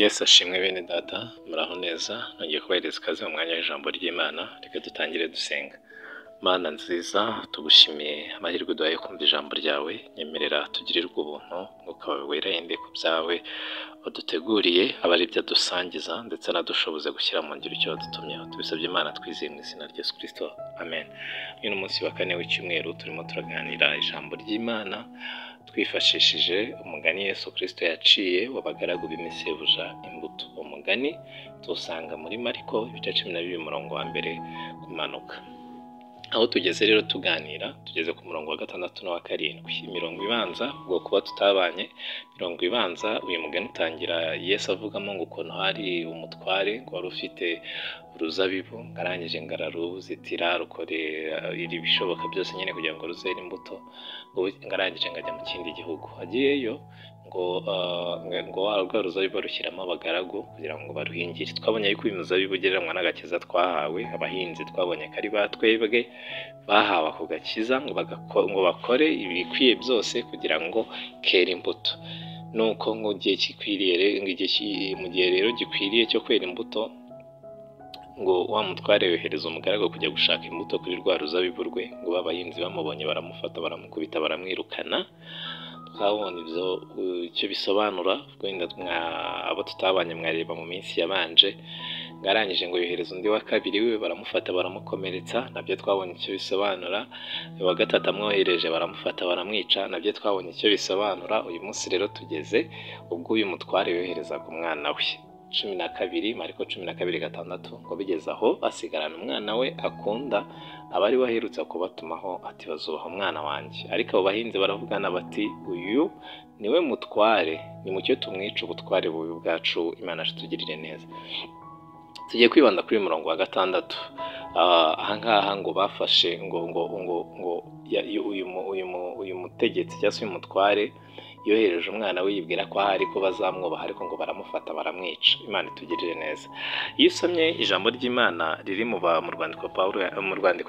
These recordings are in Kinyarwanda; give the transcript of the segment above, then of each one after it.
Yesu ashimwe bene data, muraho neza. Nongeye kubahereza ikaze mu mwanya w'ijambo ry'Imana. Reka dutangire dusenga. Mana nziza, tugushimiye amahirwe duhaye kumva ijambo ryawe. Nyemerera tugirirwe ubuntu, Mwuka wawe wera yende ku byawe waduteguriye, aba ari byo adusangiza ndetse anadushoboze gushyira mu ngiro icyo wadutumyeho. Tubisabye Imana twizeye mu izina rya Yesu Kristo. Amen. Uyu ni umunsi wa kane w'icyumweru, turimo turaganira ijambo ry'Imana twifashishije umugani Yesu Kristo yaciye w'abagaragu b'imisebuja imbuto. Umugani tuwusanga muri Mariko ibice 12 umurongo wa mbere kumanuka. Aho tugeze rero tuganira, tugeze ku murongo wa 6 n'uwa 7. Imirongo ibanza ubwo kuba tutabanye, mirongo ibanza uyu mugani utangira Yesu avugamo ngo ukuntu hari umutware ngo wari ufite uruzabibu, ngarangije ngararuzitira rukorera ibishoboka byose nyine kugira ngo ruzere imbuto, ngarangije ngajya mu kindi gihugu. Agiyeyo ngo warwo ruzabibu rushyiramo abagaragu kugira ngo baruhingire. Twabonye yuko uyu muzabibu ugereranywa n'agakiza twahawe abahinzi, twabonye ko ari batwebwe bahawe ako gakiza ngo bakore ibikwiye byose kugira ngo kere imbuto. Nuko mu gihe rero gikwiriye cyo kwera imbuto, ngo wa mutware yohereza umugaragu kujya gushaka imbuto kuri rwa ruzabibu rwe, ngo abahinzi bamubonye baramufata baramukubita baramwirukana. Twabonye icyo bisobanura, wenda abo tutabanye mwareba mu minsi yabanje. Ngarangije ngo yohereza undi wa kabiri we, baramufata baramukomeretsa, nabyo twabonye icyo bisobanura. Wa gatatu amwohereje baramufata baramwica, nabyo twabonye icyo bisobanura. Uyu munsi rero tugeze ubwo uyu mutware yoherezaga umwana we. 12 Mariko 12:6 ngo bigeze aho asigarana umwana we akunda, abari baherutse kubatumaho ati bazubaha umwana wanjye. Ariko abo bahinzi baravugana bati uyu niwe mutware, ni mucyo tumwica ubutware bubi bwacu, Imana tugirire neza. Tugiye kwibanda kuri murongo wa 6. Ahangaha ngo bafashe uyu mutegetsi cyangwa se uyu mutware yohereje umwana we yibwira ko ahari ko bazamwubaha, ariko ngo baramufata baramwica. Imana itugirire neza. Iyo usomye ijambo ry'Imana riri mu rwandiko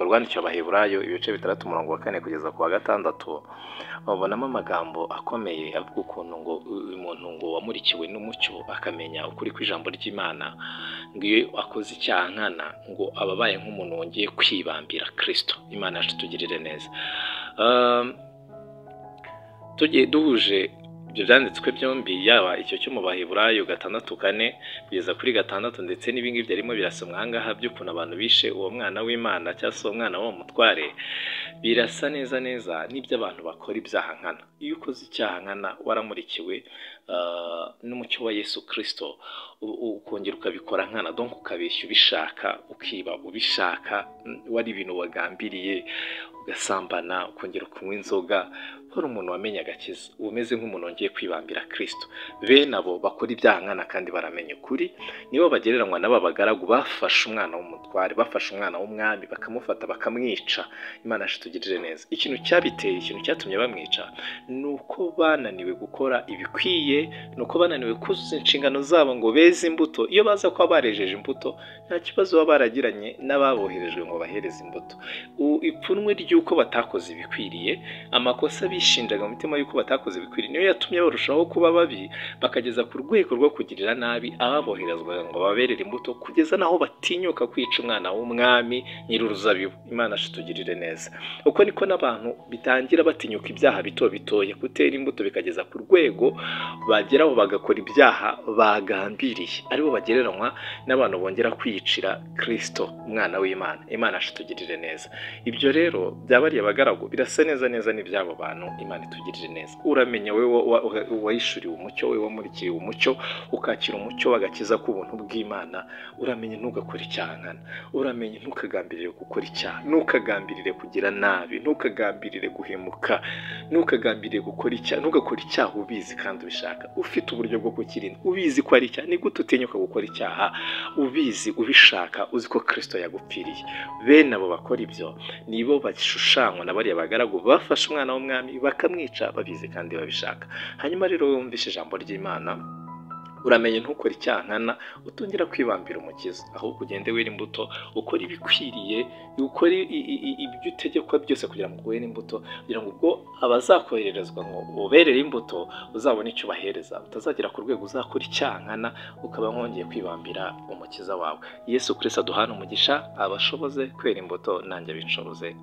rwandikiwe Abaheburayo ibice 6 umurongo wa 4 kugeza ku wa 6, babonamo amagambo akomeye avuga ukuntu ngo uyu muntu ngo wamurikiwe n'umucyo akamenya ukuri kw'ijambo ry'Imana, ngo iyo akoze icyaha nkana ngo ababaye nk'umuntu wongeye kwibambira Kristo. Imana itugirire neza. Tugiye duhuje ibyo byanditswe byombi, yaba icyo cyo mu Baheburayo 6:4 kugeza kuri 6, ndetse n'ibingibi byarimo birasomwa ahangaha by'ukuntu abantu bishe uwo mwana w'Imana cyangwa se uwo mwana w'uwo mutware, birasa neza n'ibyo abantu bakora ibyaha nkana. Iyo ukoze icyaha nkana waramurikiwe n'umucyo wa Yesu Kristo, ukongera ukabikora nkana, donc ukabeshya ubishaka, ukiba ubishaka, wari ibintu wagambiriye, ugasambana, ukongera kunywa inzoga, hari umuntu wamenye agakiza, umeze nk'umuntu wongeye kwibambira Kristo. Bene abo bakora ibyaha nkana kandi baramenya ukuri, nibo bagereranywa n'aba bagaragu bafashe umwana w'umutware, bafashe umwana w'umwami bakamufata bakamwica. Imana tugirire neza. Ikintu cyabiteye, ikintu cyatumye bamwica, nuko bananiwe gukora ibikwiye, nuko bananiwe kuzuza inshingano zabo ngo beze imbuto. Iyo baza kuba barejeje imbuto, nta kibazo baba baragiranye n'ababoherejwe ngo bahereze imbuto. Ipfunwe ry'uko batakoze ibikwiriye, amakosa bishinjaga mu mitima y'uko batakoze ibikwiriye, niyo yatumye barushaho kuba babi, bakageza ku rwego rwo kugirira nabi ababoherezwaga ngo baberere imbuto, kugeza naho batinyuka kwica umwana w'umwami nyir'uruzabibu. Imana tugirire neza. Uko niko n'abantu bitangira batinyuka ibyaha bitoya, gutera imbuto, bikageza ku rwego bageraho bagakora ibyaha bagambiriye, aribo bagereranywa n'abantu bongera kwiyicira Kristo umwana w'Imana. Imana tugirire neza. Ibyo rero byabariye abagaragu birasa neza n'ibyabo bantu. Imana itugirire neza. Uramenya wewe wayishuriwe umucyo, wewe wamurikiye umucyo, ukakira umucyo w'agakiza k'ubuntu bw'Imana, uramenye ntugakore icyaha nkana, uramenye ntukagambirire gukora icyaha, ntukagambirire kugira nabi, ntukagambirire guhemuka, ntukagambirire gukora icyaha, ntugakore icyaha ubizi kandi ubishaka, ufite uburyo bwo kukirinda, ubizi ko ari icyaha. Ni gute utinyuka gukora icyaha ubizi ubishaka, uzi ko Kristo yagupfiriye? Bene abo bakora ibyo nibo bashushanywa na bariya bagaragu bafashe umwana w'umwami bakamwica babizi kandi babishaka. Hanyuma rero wumvishe ijambo ry'Imana, uramenye ntukore icyankana utongera kwibambira umukiza, ahubwo ugende wera imbuto, ukora ibikwiriye, ukore ibyo utegekwa byose kugira ngo were imbuto, kugira ngo ubwo abazakohererezwa ngo uberere imbuto uzabone icyo ubahereza, utazagera ku rwego uzakora icyankana ukaba nkongeye kwibambira umukiza wawe. Yesu Kristo aduhana umugisha, abashoboze kwera imbuto nanjye binshoboze.